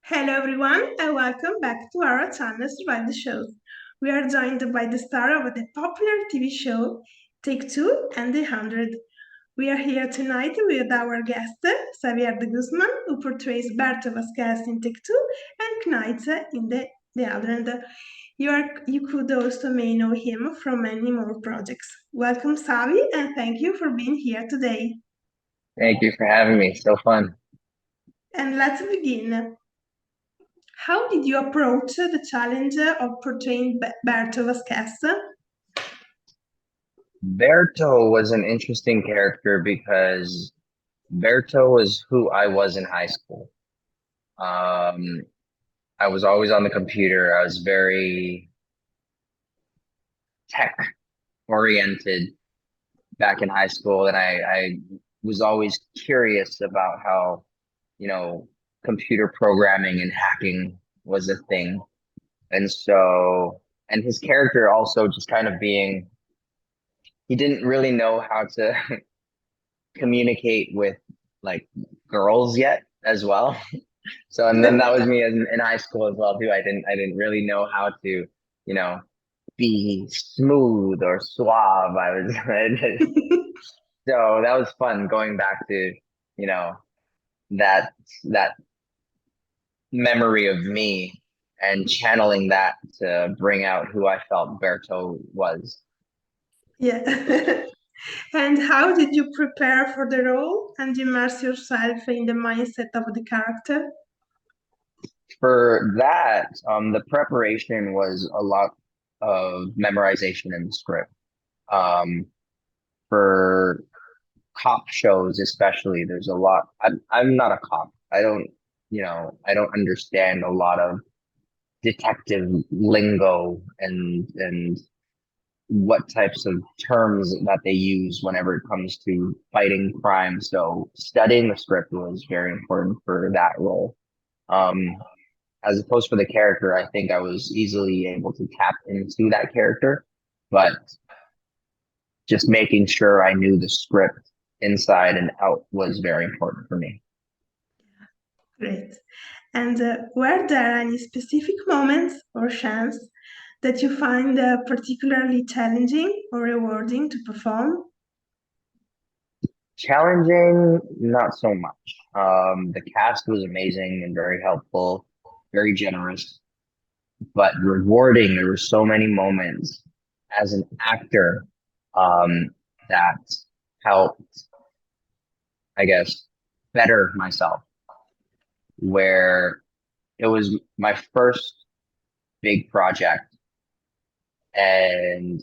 Hello everyone and welcome back to our channel Survive the Shows. We are joined by the star of the popular TV show Take Two and The 100. We are here tonight with our guest Xavi de Guzman, who portrays Berto Vasquez in Take Two and Knight in The 100. You could also may know him from many more projects. Welcome Xavi and thank you for being here today. Thank you for having me. So fun. And let's begin. How did you approach the challenge of portraying Berto Vasquez? Berto was an interesting character because Berto was who I was in high school. Um, I was always on the computer. I was very tech oriented back in high school, and I was always curious about how, you know, computer programming and hacking was a thing. And so, and his character also just kind of being, he didn't really know how to communicate with like girls yet as well. So and then that was me in high school as well too. I didn't really know how to, you know, be smooth or suave. I was so that was fun going back to, you know, that that memory of me and channeling that to bring out who I felt Berto was. Yeah. And how did you prepare for the role and immerse yourself in the mindset of the character? For that, the preparation was a lot of memorization in the script. Um, for cop shows, especially, there's a lot. I'm not a cop. I don't, I don't understand a lot of detective lingo and what types of terms that they use whenever it comes to fighting crime. So studying the script was very important for that role. Um, as opposed for the character, I think I was easily able to tap into that character, but just making sure I knew the script inside and out was very important for me. Great. And were there any specific moments or chance that you find particularly challenging or rewarding to perform? Challenging, not so much. The cast was amazing and very helpful, very generous, but rewarding. There were so many moments as an actor um, that helped, I guess, better myself, where it was my first big project and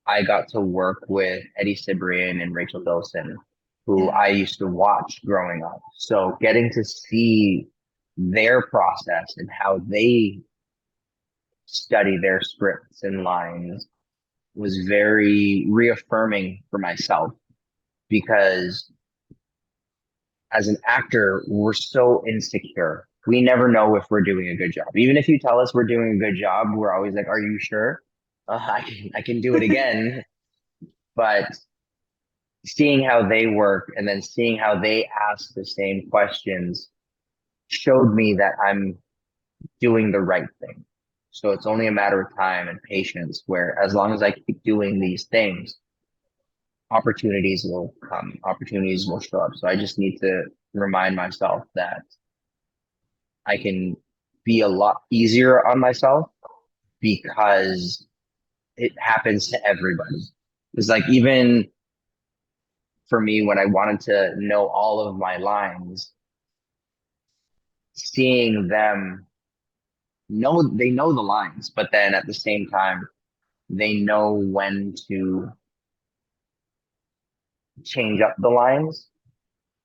I got to work with Eddie Cibrian and Rachel Bilson, who Yeah. I used to watch growing up. So getting to see their process and how they study their scripts and lines was very reaffirming for myself because as an actor, we're so insecure. We never know if we're doing a good job. Even if you tell us we're doing a good job, we're always like, "Are you sure? I can do it again." But seeing how they work and then seeing how they ask the same questions showed me that I'm doing the right thing. So it's only a matter of time and patience where as long as I keep doing these things, opportunities will come, opportunities will show up. So I just need to remind myself that I can be a lot easier on myself because it happens to everybody. It's like even for me when I wanted to know all of my lines, seeing them know they know the lines, but then at the same time they know when to change up the lines.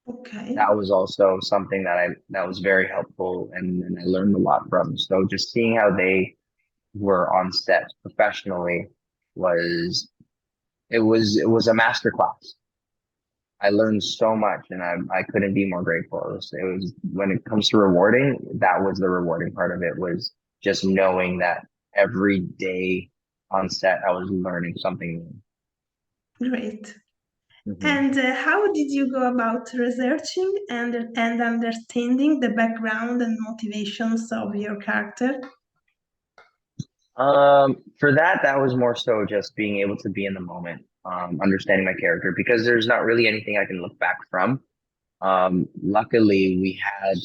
Okay. That was also something that was very helpful and I learned a lot from. So just seeing how they were on set professionally was it was a master class. I learned so much and I couldn't be more grateful. It was when it comes to rewarding, that was the rewarding part of it was just knowing that every day on set I was learning something new. Great. Mhm. And how did you go about researching and understanding the background and motivations of your character? For that, that was more so just being able to be in the moment, understanding my character because there's not really anything I can look back from. Luckily, we had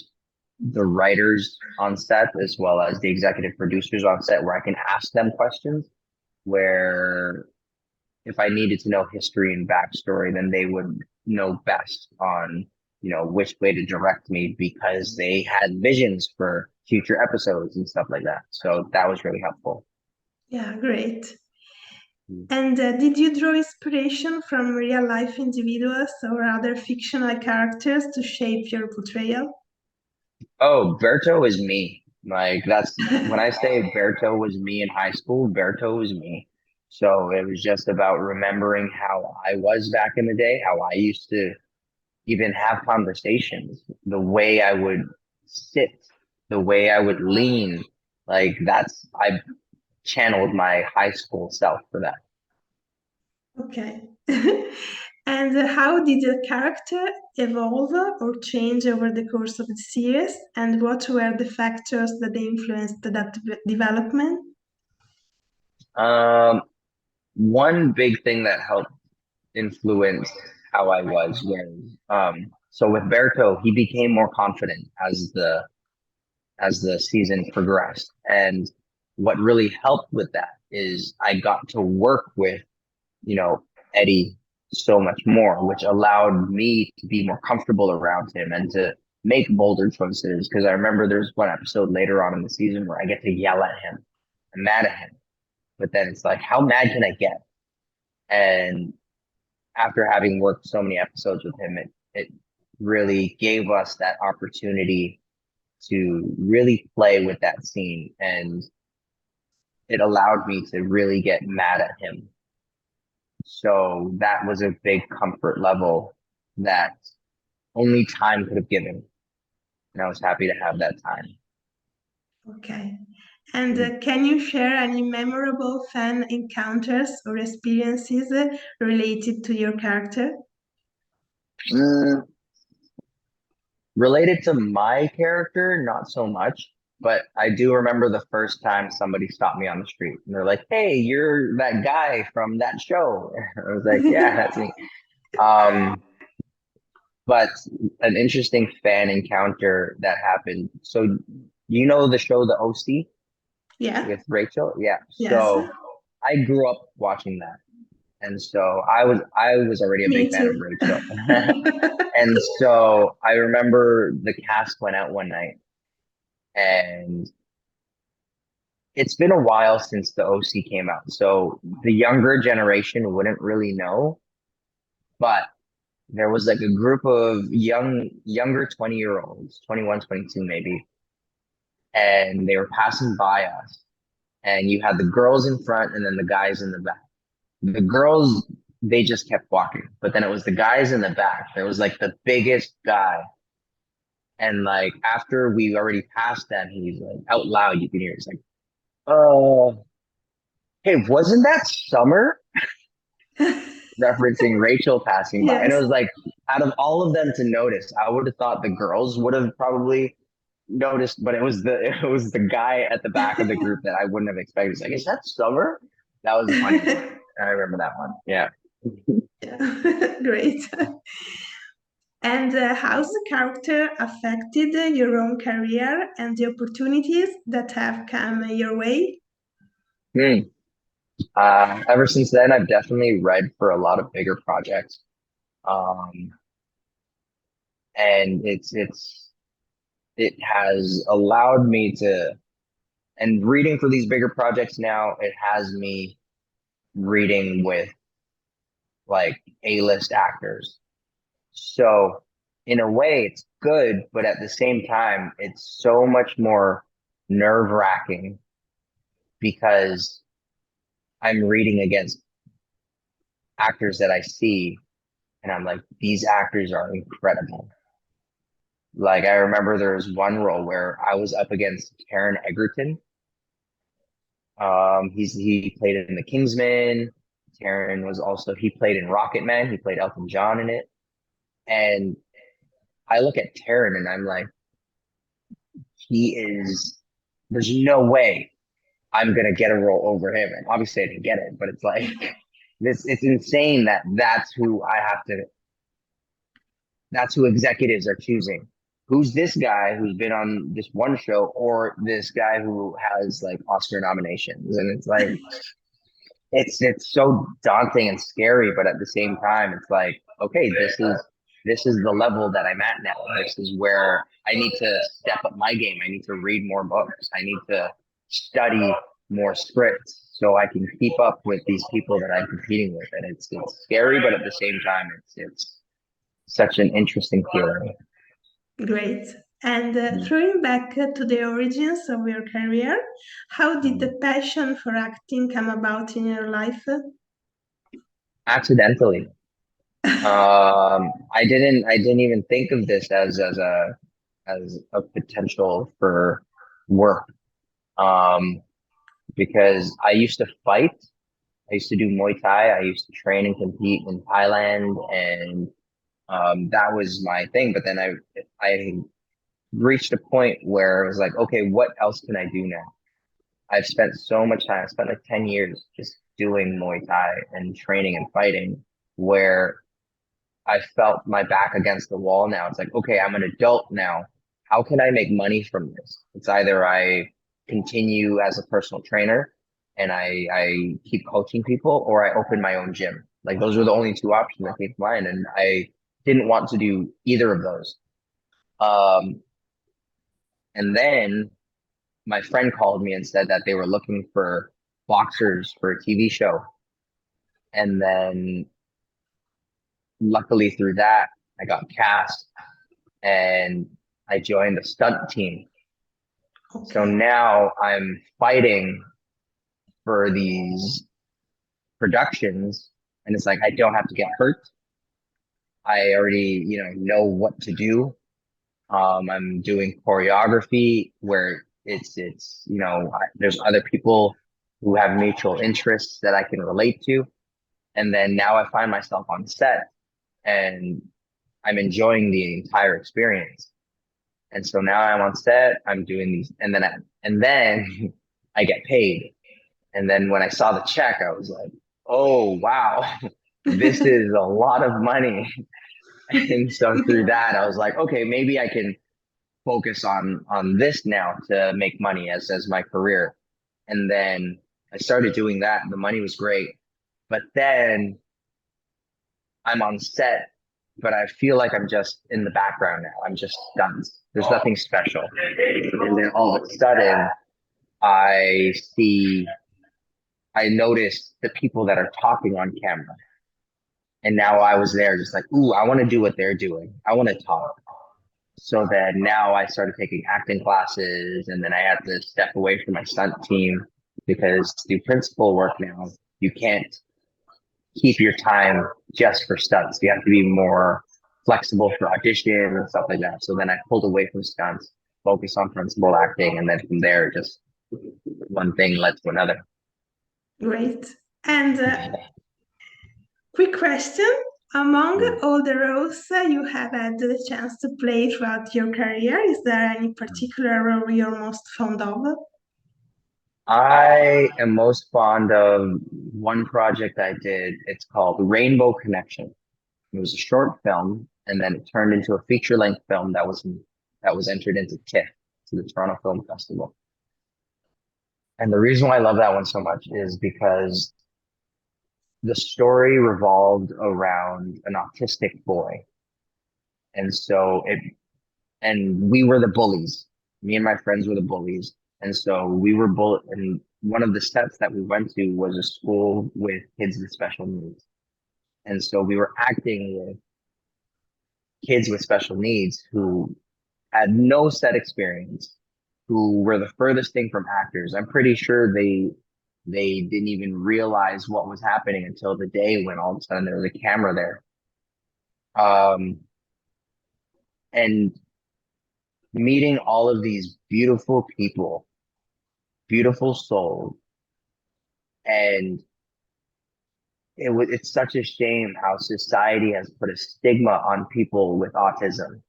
the writers on set as well as the executive producers on set where I can ask them questions where if I needed to know history and backstory, then they would know best on, which way to direct me because they had visions for future episodes and stuff like that. So that was really helpful. Yeah, great. And did you draw inspiration from real life individuals or other fictional characters to shape your portrayal? Oh, Berto is me. Like that's when I say Berto was me in high school, Berto was me. So it was just about remembering how I was back in the day, how I used to even have conversations, the way I would sit, the way I would lean. Like I channeled my high school self for that. Okay. And how did the character evolve or change over the course of the series? And what were the factors that influenced that development? Um, One big thing that helped influence how I was so with Berto, he became more confident as the season progressed. And what really helped with that is I got to work with, you know, Eddie so much more, which allowed me to be more comfortable around him and to make bolder choices. Because I remember there's one episode later on in the season where I get to yell at him. I'm mad at him. But then it's like, how mad can I get? And after having worked so many episodes with him, it really gave us that opportunity to really play with that scene. And it allowed me to really get mad at him. So that was a big comfort level that only time could have given. And I was happy to have that time. Okay. And can you share any memorable fan encounters or experiences related to your character? Mm, Related to my character, not so much. But I do remember the first time somebody stopped me on the street and they're like, "Hey, you're that guy from that show." I was like, "Yeah, that's me." Um, but an interesting fan encounter that happened. So you know the show The OC Yeah. with Rachel? Yeah. Yes. So I grew up watching that. And so I was already a big Me fan too. of Rachel. And so I remember the cast went out one night and it's been a while since the OC came out. So the younger generation wouldn't really know, but there was like a group of younger 20-year-olds, 21, 22 maybe, and they were passing by us. And you had the girls in front and then the guys in the back. The girls, they just kept walking, but then it was the guys in the back. There was like the biggest guy. And like after we already passed them, he's like out loud, you can hear, he's like, hey, wasn't that Summer? Referencing Rachel passing by. And it Yes. was like, out of all of them to notice, I would have thought the girls would have probably noticed, but it was the guy at the back of the group that I wouldn't have expected. It's like, is that Summer? That was a funny one. I remember that one. Yeah. Yeah. Great. And how's the character affected your own career and the opportunities that have come your way? Hmm. Ever since then, I've definitely read for a lot of bigger projects. Um, and it has allowed me to, and reading for these bigger projects now, it has me reading with like A-list actors. So in a way, it's good, but at the same time, it's so much more nerve-wracking because I'm reading against actors that I see, and I'm like, these actors are incredible. Like I remember there was one role where I was up against Taron Egerton. He played in The Kingsman. Taryn was also, he played in Rocket Man. He played Elton John in it. And I look at Taryn and I'm like, he is, there's no way I'm going to get a role over him. And obviously I didn't get it, but it's like, it's insane that that's who executives are choosing. Who's this guy who's been on this one show or this guy who has like Oscar nominations? And it's like, it's so daunting and scary, but at the same time, it's like, okay, this is the level that I'm at now. This is where I need to step up my game. I need to read more books. I need to study more scripts so I can keep up with these people that I'm competing with. And it's scary, but at the same time, it's such an interesting feeling. Great. And throwing back to the origins of your career, how did the passion for acting come about in your life? Accidentally. I didn't even think of this as a potential for work. Um, because I used to fight. I used to do Muay Thai. I used to train and compete in Thailand, and that was my thing. But then I reached a point where it was like, okay, what else can I do now? I've spent so much time. I spent like 10 years just doing Muay Thai and training and fighting, where I felt my back against the wall now. It's like, okay, I'm an adult now. How can I make money from this? It's either I continue as a personal trainer and I keep coaching people, or I open my own gym. Like those were the only two options that came to mind. And I didn't want to do either of those. Um, and then my friend called me and said that they were looking for boxers for a TV show. And then luckily through that, I got cast and I joined the stunt team. So Okay. now I'm fighting for these productions, and it's like I don't have to get hurt. I already, know what to do. I'm doing choreography where there's other people who have mutual interests that I can relate to, and then now I find myself on set, and I'm enjoying the entire experience. And so now I'm on set, I'm doing these, and then I get paid. And then when I saw the check, I was like, oh wow, this is a lot of money. And so through that, I was like, okay, maybe I can focus on this now to make money as my career. And then I started doing that, and the money was great. But then I'm on set, but I feel like I'm just in the background now. I'm just done. There's nothing special. And then all of a sudden, I see, I notice the people that are talking on camera. And now I was there just like, ooh, I want to do what they're doing. I want to talk. So then now I started taking acting classes, and then I had to step away from my stunt team because to do principal work now, you can't keep your time just for stunts. You have to be more flexible for audition and stuff like that. So then I pulled away from stunts, focused on principal acting, and then from there, just one thing led to another. Great. And quick question. Among all the roles you have had the chance to play throughout your career, is there any particular role you're most fond of? I am most fond of one project I did. It's called Rainbow Connection. It was a short film, and then it turned into a feature-length film that was entered into TIFF, to the Toronto Film Festival. And the reason why I love that one so much is because the story revolved around an autistic boy. And so and we were the bullies. Me and my friends were the bullies. And so and one of the sets that we went to was a school with kids with special needs. And so we were acting with kids with special needs who had no set experience, who were the furthest thing from actors. I'm pretty sure they didn't even realize what was happening until the day when all of a sudden there was a camera there. Um, and meeting all of these beautiful people, beautiful souls, and it's such a shame how society has put a stigma on people with autism.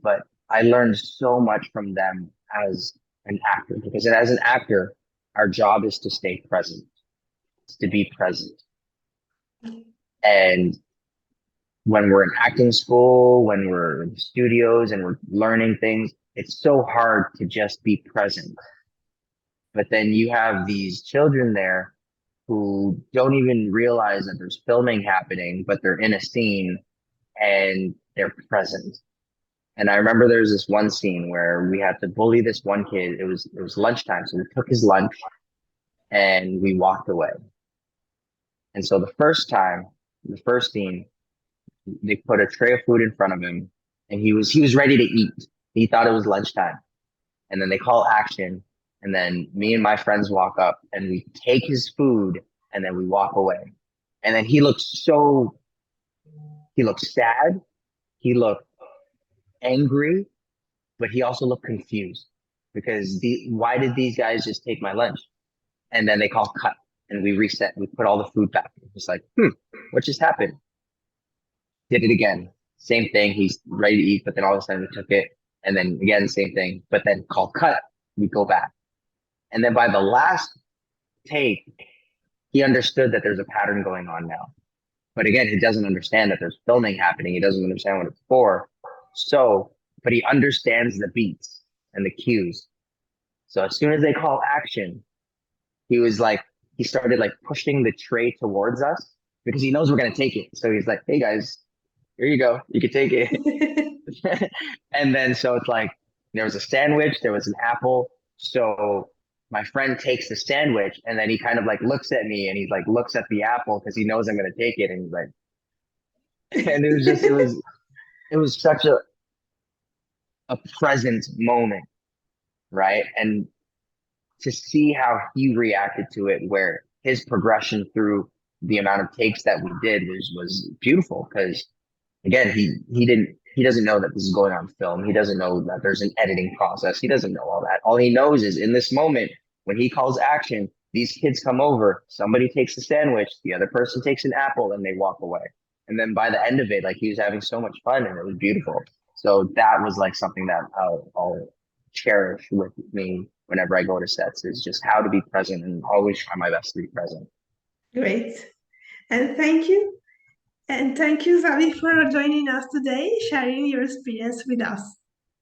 But I learned so much from them as an actor, because as an actor, our job is to stay present, to be present. And when we're in acting school, when we're in studios and we're learning things, it's so hard to just be present. But then you have these children there who don't even realize that there's filming happening, but they're in a scene and they're present. And I remember there was this one scene where we had to bully this one kid. It was lunchtime, so we took his lunch and we walked away. And so the first scene, they put a tray of food in front of him, and he was ready to eat. He thought it was lunchtime, and then they call action, and then me and my friends walk up, and we take his food, and then we walk away. And then he looked sad, he looked angry, but he also looked confused because why did these guys just take my lunch? And then they call cut, and we reset. We put all the food back. It's like, what just happened? Did it again. Same thing. He's ready to eat, but then all of a sudden we took it, and then again same thing. But then call cut. We go back, and then by the last take, he understood that there's a pattern going on now. But again, he doesn't understand that there's filming happening. He doesn't understand what it's for. So, but he understands the beats and the cues. So as soon as they call action, he started like pushing the tray towards us because he knows we're going to take it. So he's like, hey guys, here you go. You can take it. And then, so it's like, there was a sandwich, there was an apple. So my friend takes the sandwich and then he kind of like looks at me and he like looks at the apple because he knows I'm going to take it. And he's like, and it was such a present moment. Right. And to see how he reacted to it, where his progression through the amount of takes that we did was beautiful. Because again, he doesn't know that this is going on film. He doesn't know that there's an editing process. He doesn't know all that. All he knows is in this moment, when he calls action, these kids come over, somebody takes the sandwich, the other person takes an apple, and they walk away. And then by the end of it, like he was having so much fun and it was beautiful. So that was like something that I'll cherish with me whenever I go to sets, is just how to be present and always try my best to be present. Great. And thank you. And thank you, Xavi, for joining us today, sharing your experience with us,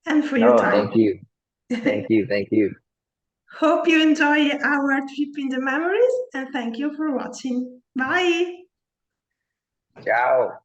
and for your No, time. thank you. Thank you. Thank you. Hope you enjoy our trip in the memories, and thank you for watching. Bye. Ciao.